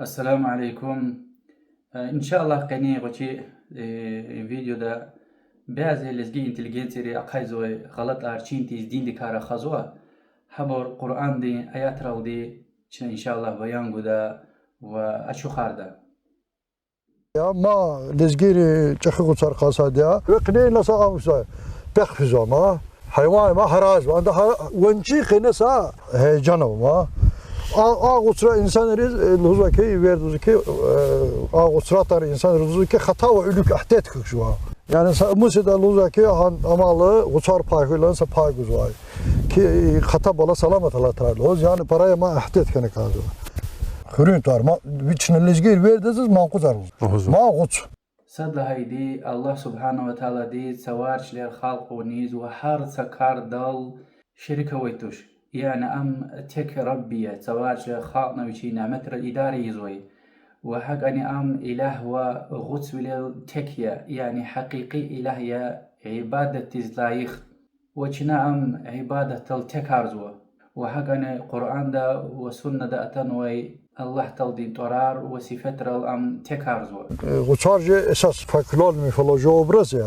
السلام عليكم. إن شاء الله قني غوتي فيديو دا بعض لزجي انتليجنسي أقايزوي غلط أرشين تيز دين دي كارا خزوة حبر قرآن دي آيات راو دي إن شاء الله بيان قدا وأشو خاردا يا ما لزجيري تخيقو ترقصا ديا وقني لسا أمسا بخفزو ما حيوان ما حراج عندها ونجي قنسا هيجانو ما ağuçra insanlarız lüzaki verdiği ağuçratar insanlar lüzaki hata ve ölük ahdet kuşu. Yani mesela lüzaki amalı uçar payıyla sa payguz var. Ki hata bala selamet Allah Teala. Yani paraya ma ahdet kene kazı. Hürriyet var ma biçin lezgir verdiğiniz manquzar. Ma uç. صدق هيدي الله سبحانه وتعالى دي سوارش للخلق ونيز وحار سكار دال شركة ويتوش يعني أم تك ربية سوارش خالقنا وشي نعمة الإدارة يزوي وحق أني أم إله وغوث وليل تكيا يعني حقيقي إله يا عبادة تزلايخ وشنا أم عبادة التكارزوا وحق أني قرآن دا وسنة دا أتنوي الله تلدين ترار وصفات الأم تكارزوا Uçarcı esas fakirler mifoloji obraz ya.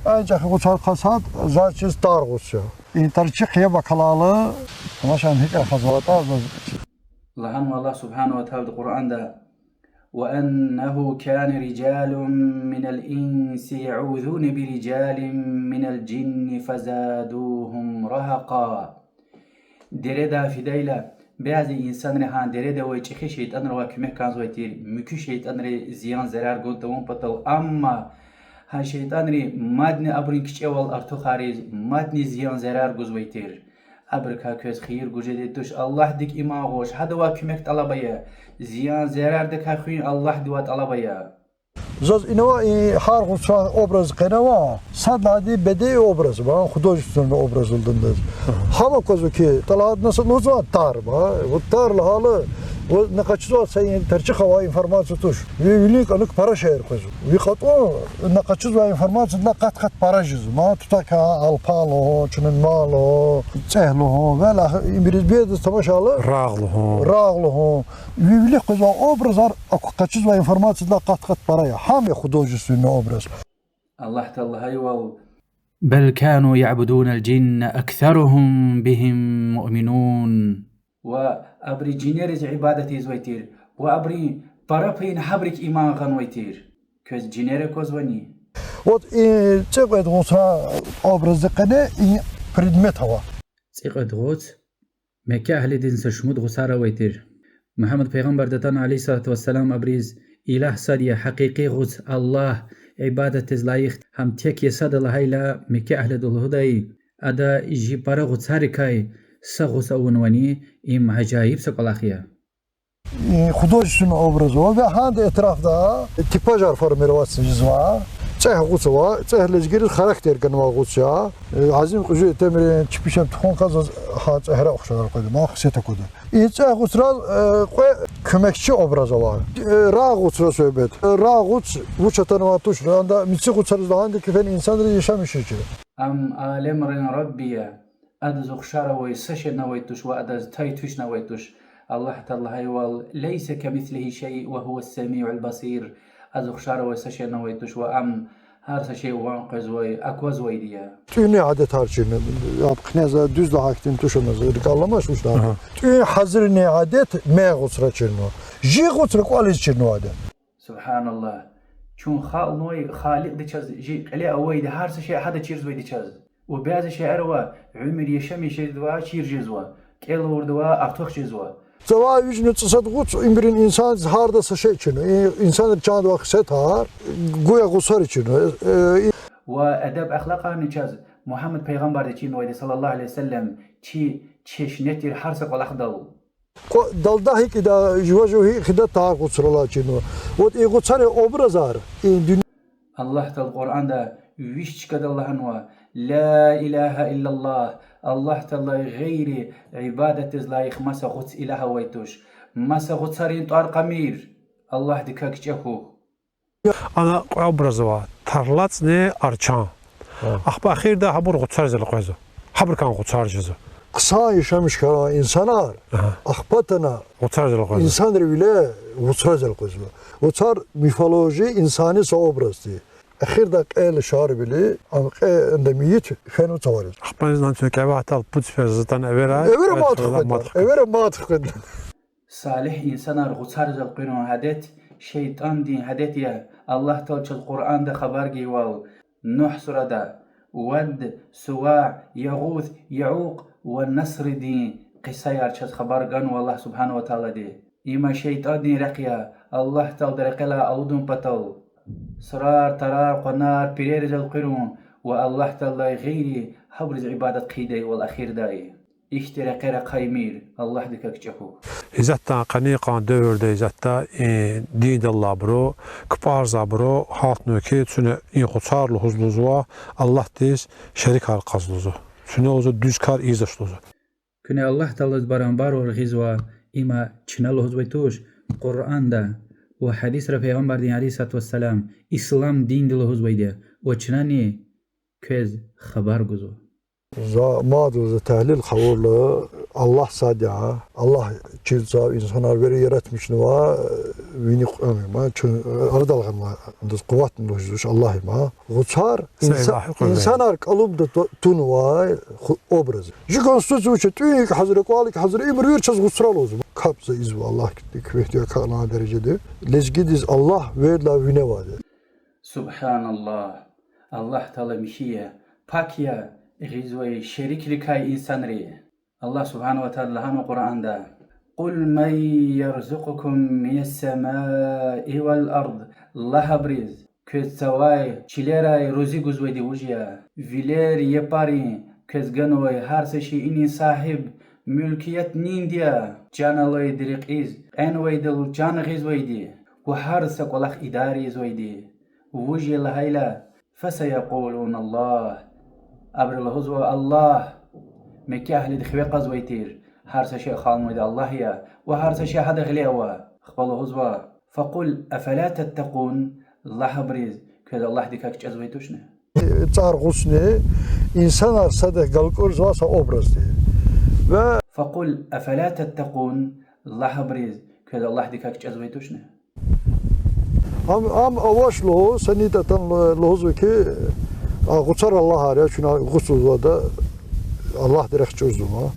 Ancak uçar kasat zaten dar uçuyor. İnterçik ya bakalalı ama şan hiç hazırlıkta لهم الله سبحانه وتعالى القرآن ده وأنه كان رجال من الإنس يعوذون برجال من الجن فزادوهم رهقا دردا في ديلا بعض إنسان رهان دردا ويشخي شيطان روا كمه كان زويتير مكو شيطان ري زيان زرار قلتهم بطل أما ها شيطان ري مادني أبرين كشيوال أرتو خارج مادني زيان زرار قزويتير أبركا كوز خير جوجد توش الله ديك إماغوش هذا واكمك طلبيا زيان زرار دك خوين الله دوا طلبيا Zaz inova har uçan obraz qenava sadladi bede obraz ba художественный obraz oldunda. Hava kozu ki talat nasıl uzva tar ba bu tar halı o ne kaçıyor sayın tercih hava informasiya tuş. Ülik alık para şehir kozu. Vi khato ne kaçıyor informasiya la kat para jiz ma tutaka alpalo çunun malo çehlo vela İngiliz bir tamaşalı rağlı ülik kozu obrazlar kaçıyor informasiya la kat para ya ham художественный obraz. الله تعالى هيوال بل كانوا يعبدون الجن أكثرهم بهم مؤمنون وأبري جينيرز عبادتي زويتير وأبري برابين حبرك إيمان غنويتير كوز جينيري كوزوني Вот цегод гуса образ قنه предмет هوا цегод гуц مكة أهل دين سشمود غسارة ويتير محمد پیغمبر دتان عليه الصلاة والسلام أبريز إله صدية حقيقي غوث الله عبادة تزلايخ هم تيك يساد الله إلى مكة أهل دلهداي أدا إجي برا غوث هاركاي سغوث أونواني إم عجائب سقلاخيا художественный образ ve hande etrafda tipaj formirovat jizva çeh gutsva çeh lezgir karakter ganwa gutsa azim quju temrin çipişem tuxon qaz ha çehra oxşar qoydu ma xiseta kodu çeh gutsra qoy kömekçi obraz var ra gutsra söhbet ra guts bu çatanma tuş anda mitsi gutsarız da hande kefen insanları yaşamış ki am alemrin rabbiya adz oxşara ve sashna ve tuş ve adz taytushna ve tuş الله تعالى هيوال ليس كمثله شيء وهو السميع البصير أزخشار وسشنا ويتوش وأم هرس شيء وانقذ وي أكوز ويديا توني عادة هارشين ياب خنازة düz de haktin tuşamaz rikallamaş uçlar tuni hazırni adet me gutsra çirno ji gutsra qualis çirno adet subhanallah çun خالنوي خالق دچز جي قلي اوي ده هرس شيء هذا تشيرز وي دچز وبعض شيء اروا عمر يشمي شيء دوا چيرجزوا كيلور دوا ارتوخ جزوا Zava yüzünü tsad guts imbirin insan harda saşe için insan çand vakset har goya gusar için وادب اخلاقا نچاز محمد پیغمبر دچین وایده صلی الله علیه وسلم چی چشنتیر حرس قلخ دل dalda hik da jwajohi khidat tar gutsrala için ot e gutsar obrazar Allah tal Qur'anda wish çıkadallahu wa la ilaha illallah الله تعالى غير عبادة زلايخ مسا غوت إله ويتوش مسا غوت سارين طار قمير الله دكاك جهو أنا أبرزوا ترلاتني أرچان أخبار أخير ده حبر غوت سار زل قوزو حبر كان غوت سار جزو kısa yaşamış kalan insanlar akbatına Otarcılık oldu. insanlar bile uçracal kozu. Uçar mifoloji insani obrazı. Ahirda el şar bile ama endemiyet fenu tavarız. Akbanızdan çünkü evatal putfezden evera. Evere matık. صالح إنسان غصار جل قنو هدت شيطان دين هدت يا الله تعالى القرآن ده خبر جوال نوح سورة ده ود سواع يغوث يعوق والنصر دين قصة يارشد خبر جن والله سبحانه وتعالى دي إما شيطان دين رقيا الله تعالى رقلا أودون بطل صرار ترار قنار بيرير جل قنو والله تعالى غيري حبرز عبادة قيدي والأخير داي İhtire kere kaymir Allah dikak çahu. İzatta qaniqan dövrdə izatta din Allah bro, kparza bro, hat nöke çüne inxuçarlı huzluzuva Allah diz şerik hal qazluzu. Çüne ozu düz kar izlaşluzu. Küne Allah Teala barambar or gizwa ima çinal huzbaytuş Kur'an'da ve hadis ra Peygamber din aleyhissalatu vesselam İslam din dil huzbaydı. Ve çinani köz haber guzu. Mağdur tahlil kavurlu Allah sadiha Allah çizza insanlar veri yaratmış nuva vini ma ardalgan ma das kuvvet nujuş Allah ma uçar insanlar kalıbda tunva obraz ji konstitusiyon tüyük hazır kualik hazır emir çiz gusral olsun kapsa izva Allah kuvvetiye kana derecede lezgidiz Allah ve la vine vade Subhanallah Allah Teala mişiye pakya غزوة شريك لكاي إنسان ري الله سبحانه وتعالى هم القرآن ده قل من يرزقكم من السماء والأرض الله بريز كز سواي چليراي روزي غزوة دي وجيا فيلير يباري كز غنوي هارسشي إني صاحب ملكيت نين ديا جانا لوي دريق إز أنوي دل جان غزوة دي وحارسك ولخ إداري زوي دي وجي لهيلا فسيقولون الله أبر الهزوة الله مكي أهل دخوي قزويتير هارس شيء خالمود الله يا وهارس شيء هذا غليوا خبل الهزوة فقل أفلا تتقون الله بريز كذا الله ديكاك جزويتوشنا Çar gusne insanlar sadece galkor zasa obraz diye. Ve فقل أفلا تتقون الله بريز كذا الله ديكاك جزويتوشنا am avaşlo sanitatan lozu ki Ağuçar Allah araya çünkü Ağuçuzda Allah direkt çözdüma.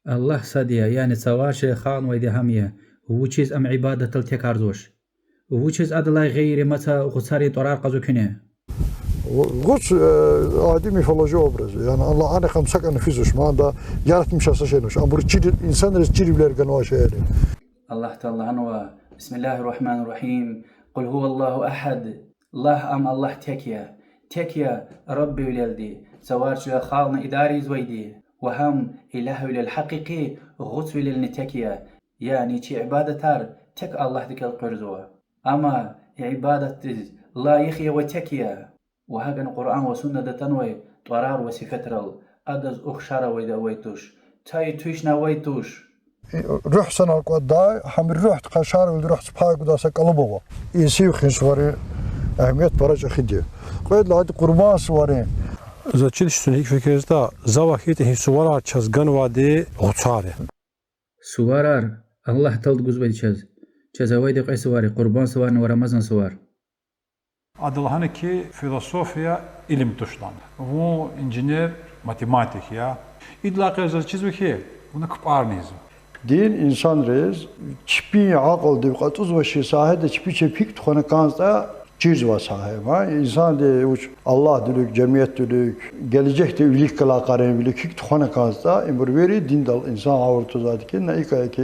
Allah sadiya yani savaşı khan ve dehamiye. Vuçiz am ibadetel tekarzoş. Vuçiz adlay gayri mata Ağuçari torar qazo küne. Ağuç adi mifoloji obrazı. Yani Allah ana kamsak anfizuş ma da yaratmış asaymış. Ama bu çir insanlar çirivler gano şeyleri. Allah Teala anwa Bismillahirrahmanirrahim. Kul huvallahu ahad. Allah am Allah tekiya. تكيا ربي ولدي سوارش خالنا إداري زويدي وهم إله للحقيقي غطف للنتكيا يعني تي عبادة تار تك الله ذيك القرزوة أما عبادة لا يخي وتكيا وهذا القرآن وسنة تنوي طرار وسفترل أدز أخشار ويدا ويتوش تاي توشنا ويتوش روح سنة القوة هم الروح تقشار والروح سبحانه قداسة قلبه يسيو خنسواري أهمية برج خديه قيد لهذه قربان سوارين Zaçil üstüne fikirde zavahiyeti hisuvarar çazgan vade uçare. Suvarar Allah Teala guzbay çazavaydı qay suvari qurban suvarını ve Ramazan suvar. Adılhanı ki filosofiya ilim tuşlan. Bu injiner matematik ya. İdlaqı zaçizmi ki buna kıparnizm. Din insan reis çipi akıl divqatuz ve şisahede çipi çepik tuğana kanzda çiz var sahibi. İnsan de Allah dülük, cemiyet dülük, gelecekte ülik kala karın bilik hik tuğana kanzda emir veri din dal insan avurtu zaten ki ne ikaya ki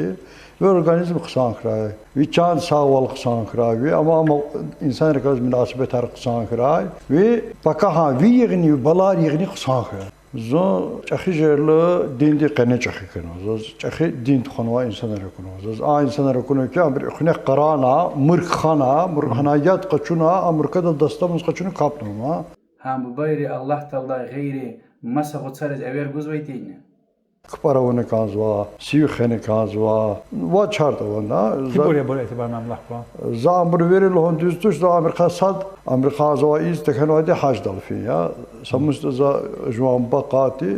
ve organizm kısan kırayı. Ve çan sağval kısan kırayı ama insan rekaz münasebet har kısan kırayı ve baka vi yığını balar yığını kısan kırayı. زو چخی جرله دین دی قنه چخی کنه زو چخی دین خانوا انسان را کنه زو انسان را کنه که امر خنه قرانا مرخانایات قچونا امرکد دستمز قچونه کاپنما هم ببایری الله تعالی غیری مسخ سرز اویر گزویتین Kparavını kanzva, siyukheni kanzva, va çarda ona. Ki buraya etibar namlah bu. Zamır veril hon düz tuş da Amerika sad, Amerika zava iz teknoloji hac dalfi ya. Samusta za juan baqati,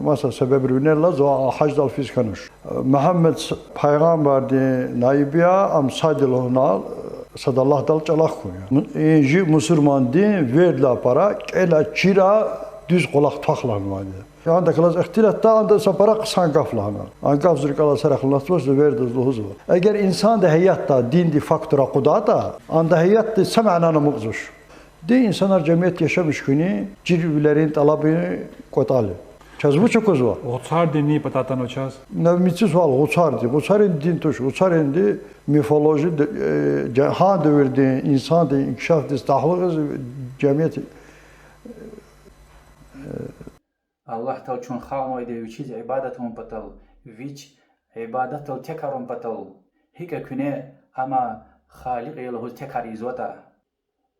masa sebep rünella za hac dalfi kanuş. Muhammed peygamber de naibiya am sadil honal sadallah dal çalak koyuyor. Ji Müslüman din verla para, ela çira düz kolak taklanmadı. عندك خلاص اختلاف تا عند سفرق سانقف لهنا انقف زرق الله سرق الله توس verdi zuhuzu. Eğer insan da hayatta din di faktura kudata anda hayatta sem'ana namuzur. De insanlar cemiyet yaşamış günü cirvilerin talabını kotalı. Çazbu çok uzva. Oçar dini patatan oçaz. Navmitsi sual oçardı. Oçarın din toş. Oçarın di mifoloji ha devirdi insan da inkişaf destahlığı cemiyet Allah tal çun xalmo ide viçiz ibadetum patal viç ibadetul tekarum patal hika küne ama Halik yolu tekar izvata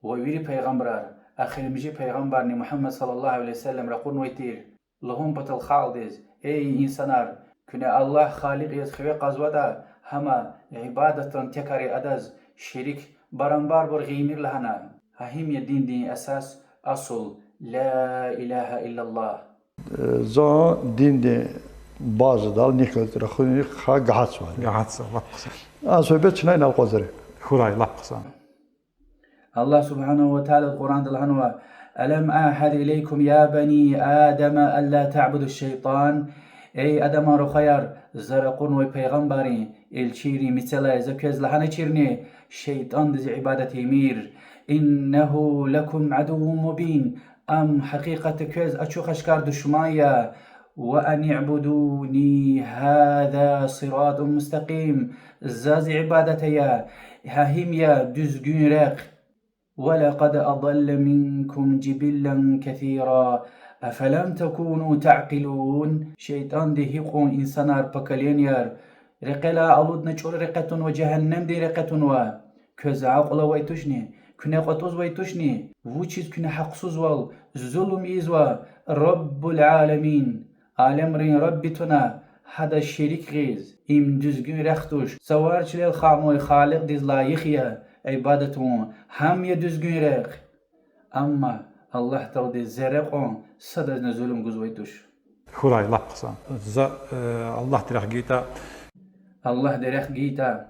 ve viri peygamber akhirimici peygamber ni Muhammed sallallahu aleyhi ve sellem rakun vetir lahum patal khaldiz ey insanlar küne Allah Halik yaz khive qazvata hama ibadetun tekari adaz şerik barambar bur gimir lahana hahim yedin din esas asıl la ilahe illallah za dinde bazı dal niklet rakhuni kha gahats var. Gahats lapqsa. Asöbet çnay nal qazare. Huray lapqsa. Allah subhanahu ve taala Kur'an'da lanwa alam ahad ileykum ya bani adem alla ta'budu şeytan ey adama rukhayar zaraqun ve peygamberi elçiri misala zakez lahana çirni şeytan dizi ibadet emir innehu lekum aduvun mubin am haqiqat köz açık aşkar düşmaya ve en i'buduni hâzâ sıratun müstakim zaz ibadete ya hahim ya düzgün rek ve lekad adalle minkum cibillen kethîrâ efelem tekûnû ta'qilûn şeytan de hiqon insanlar pakalen yar reqela aludna çol reqetun ve cehennem de reqetun ve köz aqla ve tuşni küne qatoz ve tuşni vuçiz küne haksuz val zulüm izva Rabbul alemin alemrin Rabbituna hada şerik giz im düzgün rextuş savarçlel xamoy xaliq diz layıqya ibadetun ham ya düzgün rex amma Allah tavdi zereqon sadazna zulüm guzvaytuş Huray lapqsa. Allah diraq gita Allah derek gita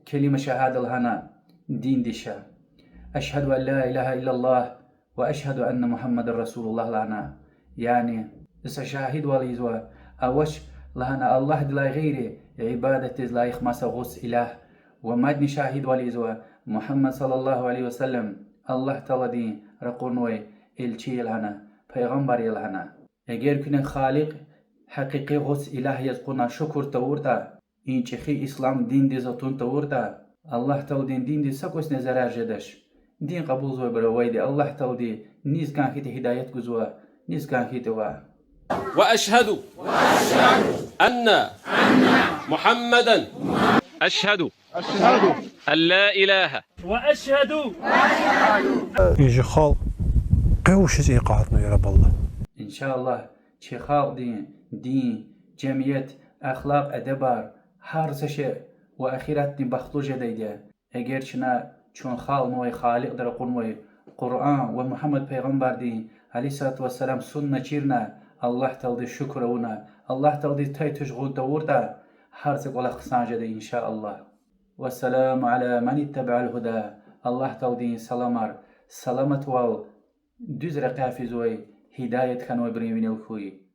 kelime şehadel hana din dişa eşhedü en la ilahe illallah ve eşhedü enne Muhammeden Resulullah lana yani ise şahid valizva avaş lana Allah dilay gayri ibadetiz layık masa gus ilah ve madni şahid valizva Muhammed sallallahu aleyhi ve sellem Allah taladi rakun ve elçi yelhana peygamber yelhana eğer küne halik hakiki gus ilah yazquna şükür tavurda inçi İslam din dizatun tavurda Allah tavdin din dizakos ne zarar jedeş din kabul zor berawaydi Allah tavdi niz kan hite hidayet guzwa niz kan hite wa وأشهد أن محمدا أشهد أن لا إله وأشهد İnci xal qevşiz iqahatını ya Rabballah. İnşallah çiğal din, cemiyet, ahlak, edebar, her şey ve ahiret din baxtlu jedeyde. Eğer çına çun xal moy xaliq dar qurmoy Kur'an ve Muhammed peygamber din aleyhissalatu vesselam sunna çirna Allah taldi şükravuna Allah taldi taytuş gudawurda her şey ola qısan jede inşallah. Vesselamu ala men ittaba'al huda. Allah taldi salamar salamat val düz rekafiz ve hidayet kan ve brevin el kuyi.